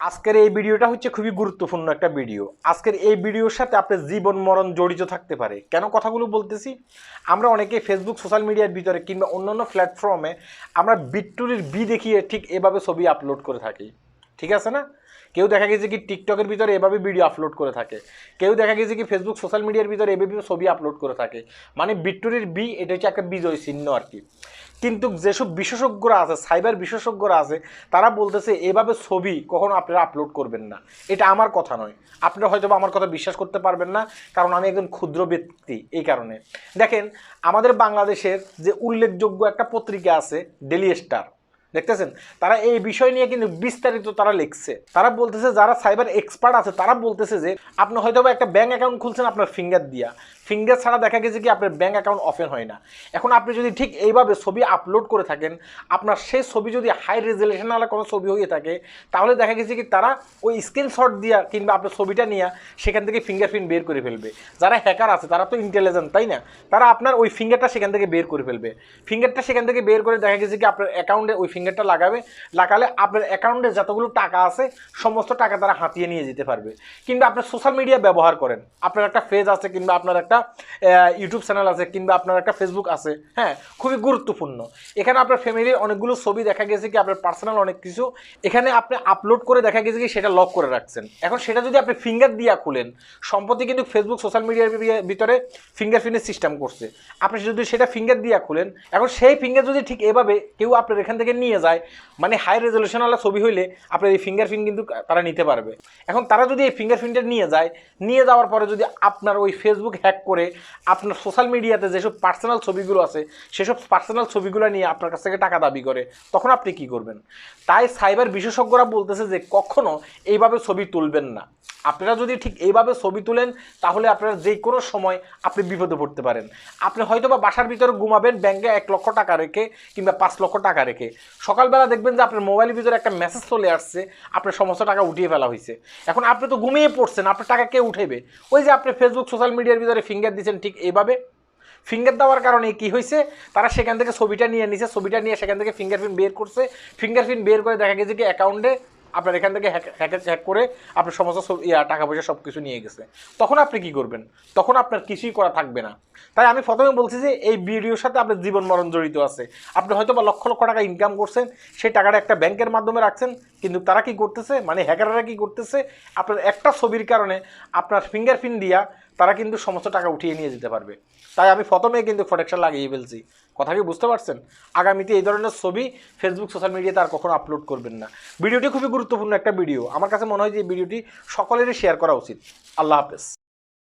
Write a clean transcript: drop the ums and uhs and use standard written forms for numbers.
আজকের এই ভিডিওটা হচ্ছে খুবই গুরুত্বপূর্ণ একটা ভিডিও। আজকের এই ভিডিওর সাথে আপনার জীবন মরণ জড়িত থাকতে পারে। কেন কথাগুলো বলতেছি, আমরা অনেকে ফেসবুক সোশ্যাল মিডিয়ার ভিতরে কিংবা অন্যান্য প্ল্যাটফর্মে আমরা বিট্টুরির বি দেখিয়ে ঠিক এভাবে ছবি আপলোড করে থাকি, ঠিক আছে না? কেউ দেখা গেছে কি টিকটকের ভিতরে এভাবে ভিডিও আপলোড করে থাকে, কেউ দেখা গেছে কি ফেসবুক সোশ্যাল মিডিয়ার ভিতরে এভাবে ছবি আপলোড করে থাকে। মানে বিট্টুরির বি এটা হচ্ছে একটা বিজয় চিহ্ন আর কি। কিন্তু যেসব বিশেষজ্ঞরা আছে, সাইবার বিশেষজ্ঞরা আছে, তারা বলতেছে এভাবে ছবি কখনো আপনারা আপলোড করবেন না। এটা আমার কথা নয়, আপনারা হয়তো আমার কথা বিশ্বাস করতে পারবেন না, কারণ আমি একজন ক্ষুদ্র ব্যক্তি। এই কারণে দেখেন, আমাদের বাংলাদেশের যে উল্লেখযোগ্য একটা পত্রিকা আছে ডেইলি স্টার, দেখতেছেন, তারা এই বিষয় নিয়ে কিন্তু বিস্তারিত তারা লিখছে। তারা বলতেছে, যারা সাইবার এক্সপার্ট আছে তারা বলতেছে যে আপনি হয়তো একটা ব্যাঙ্ক অ্যাকাউন্ট খুলছেন আপনার ফিঙ্গার দিয়া, ফিঙ্গার ছাড়া দেখা গেছে কি আপনার ব্যাঙ্ক অ্যাকাউন্ট ওপেন হয় না। এখন আপনি যদি ঠিক এইভাবে ছবি আপলোড করে থাকেন, আপনার সেই ছবি যদি হাই রেজুলেশনওয়ালা কোনো ছবি হয়ে থাকে, তাহলে দেখা গেছে কি তারা ওই স্ক্রিনশট দিয়া কিংবা আপনার ছবিটা নিয়ে সেখান থেকে ফিঙ্গারপ্রিন্ট বের করে ফেলবে। যারা হ্যাকার আছে তারা তো ইন্টেলিজেন্ট, তাই না? তারা আপনার ওই ফিঙ্গারটা সেখান থেকে বের করে ফেলবে। ফিঙ্গারটা সেখান থেকে বের করে দেখা গেছে কি আপনার অ্যাকাউন্টে ওই ফিঙ্গারটা লাগালে আপনার অ্যাকাউন্টে যতগুলো টাকা আছে সমস্ত টাকা তারা হাতিয়ে নিয়ে যেতে পারবে। কিংবা আপনার সোশ্যাল মিডিয়া ব্যবহার করেন, আপনার একটা পেজ আছে কিংবা আপনার একটা ইউটিউব চ্যানেল আছে কিংবা আপনার একটা ফেসবুক আছে, হ্যাঁ, খুবই গুরুত্বপূর্ণ। এখানে আপনার ফ্যামিলির অনেকগুলো ছবি দেখা গেছে কি আপনার পার্সোনাল অনেক কিছু এখানে আপনি আপলোড করে দেখা গেছে কি সেটা লক করে রাখছেন। এখন সেটা যদি আপনি ফিঙ্গার দিয়া খুলেন, সম্প্রতি কিন্তু ফেসবুক সোশ্যাল মিডিয়ার ভিতরে ফিঙ্গারপ্রিন্টের সিস্টেম করছে। আপনি যদি সেটা ফিঙ্গার দিয়া খুলেন, এখন সেই ফিঙ্গার যদি ঠিক এভাবে কেউ আপনার এখান থেকে নিয়ে যায়, মানে হাই রেজলিউশনওয়ালা ছবি হইলে আপনার এই ফিঙ্গারপ্রিন্ট কিন্তু তারা নিতে পারবে। এখন তারা যদি এই ফিঙ্গারপ্রিন্টটা নিয়ে যাওয়ার পরে যদি আপনার ওই ফেসবুক হ্যাক করে আপনার সোশ্যাল মিডিয়াতে যেসব পার্সোনাল ছবিগুলো আছে সেসব পার্সোনাল ছবিগুলো নিয়ে আপনার কাছ থেকে টাকা দাবি করে, তখন আপনি কি করবেন? তাই সাইবার বিশেষজ্ঞরা বলতেছে যে কখনো এইভাবে ছবি তুলবেন না। আপনারা যদি ঠিক এইভাবে ছবি তুলেন তাহলে আপনারা যে কোনো সময় আপনি বিপদে পড়তে পারেন। আপনি হয়তো বা বাসার ভিতরে ঘুমাবেন ব্যাংকে 1 লক্ষ টাকা রেখে কিংবা 5 লক্ষ টাকা রেখে, সকালবেলা দেখবেন যে আপনার মোবাইলের ভিতরে একটা মেসেজ চলে আসছে আপনার সমস্ত টাকা উঠিয়ে ফেলা হয়েছে। এখন আপনি তো ঘুমিয়ে পড়ছেন, আপনার টাকা কে উঠেবে? ওই যে আপনি ফেসবুক সোশ্যাল মিডিয়ার ভিতরে ফিঙ্গার দিচ্ছেন, ঠিক এইভাবে ফিঙ্গার দেওয়ার কারণে কি হয়েছে, তারা সেখান থেকে ছবিটা নিয়ে সেখান থেকে ফিঙ্গারপ্রিন্ট বের করছে। ফিঙ্গারপ্রিন্ট বের করে দেখা গেছে কি অ্যাকাউন্টে আপনার এখান থেকে হ্যাক করে আপনার সমস্ত টাকা পয়সা সব কিছু নিয়ে গেছে। তখন আপনি কি করবেন? তখন আপনার কিছুই করা থাকবে না। তাই আমি প্রথমে বলছি যে এই ভিডিওর সাথে আপনার জীবন মরণ জড়িত আছে। আপনি হয়তো বা লক্ষ লক্ষ টাকা ইনকাম করছেন, সেই টাকাটা একটা ব্যাংকের মাধ্যমে রাখছেন, কিন্তু তারা কি করতেছে, মানে হ্যাকাররা কি করতেছে, আপনার একটা ছবির কারণে আপনার ফিঙ্গারপ্রিন্ট দিয়া তারা কিন্তু সমস্ত টাকা উঠিয়ে নিয়ে যেতে পারবে। তাই আমি প্রথমে কিন্তু প্রোটেকশন লাগিয়ে ফেলছি। কথা কি বুঝতে পারছেন? আগামীতে এই ধরনের ছবি ফেসবুক সোশ্যাল মিডিয়াতে আর কখনো আপলোড করবেন না। ভিডিওটি খুবই গুরুত্বপূর্ণ একটা ভিডিও। আমার কাছে মনে হয় যে এই ভিডিওটি সকলেরই শেয়ার করা উচিত। আল্লাহ হাফেজ।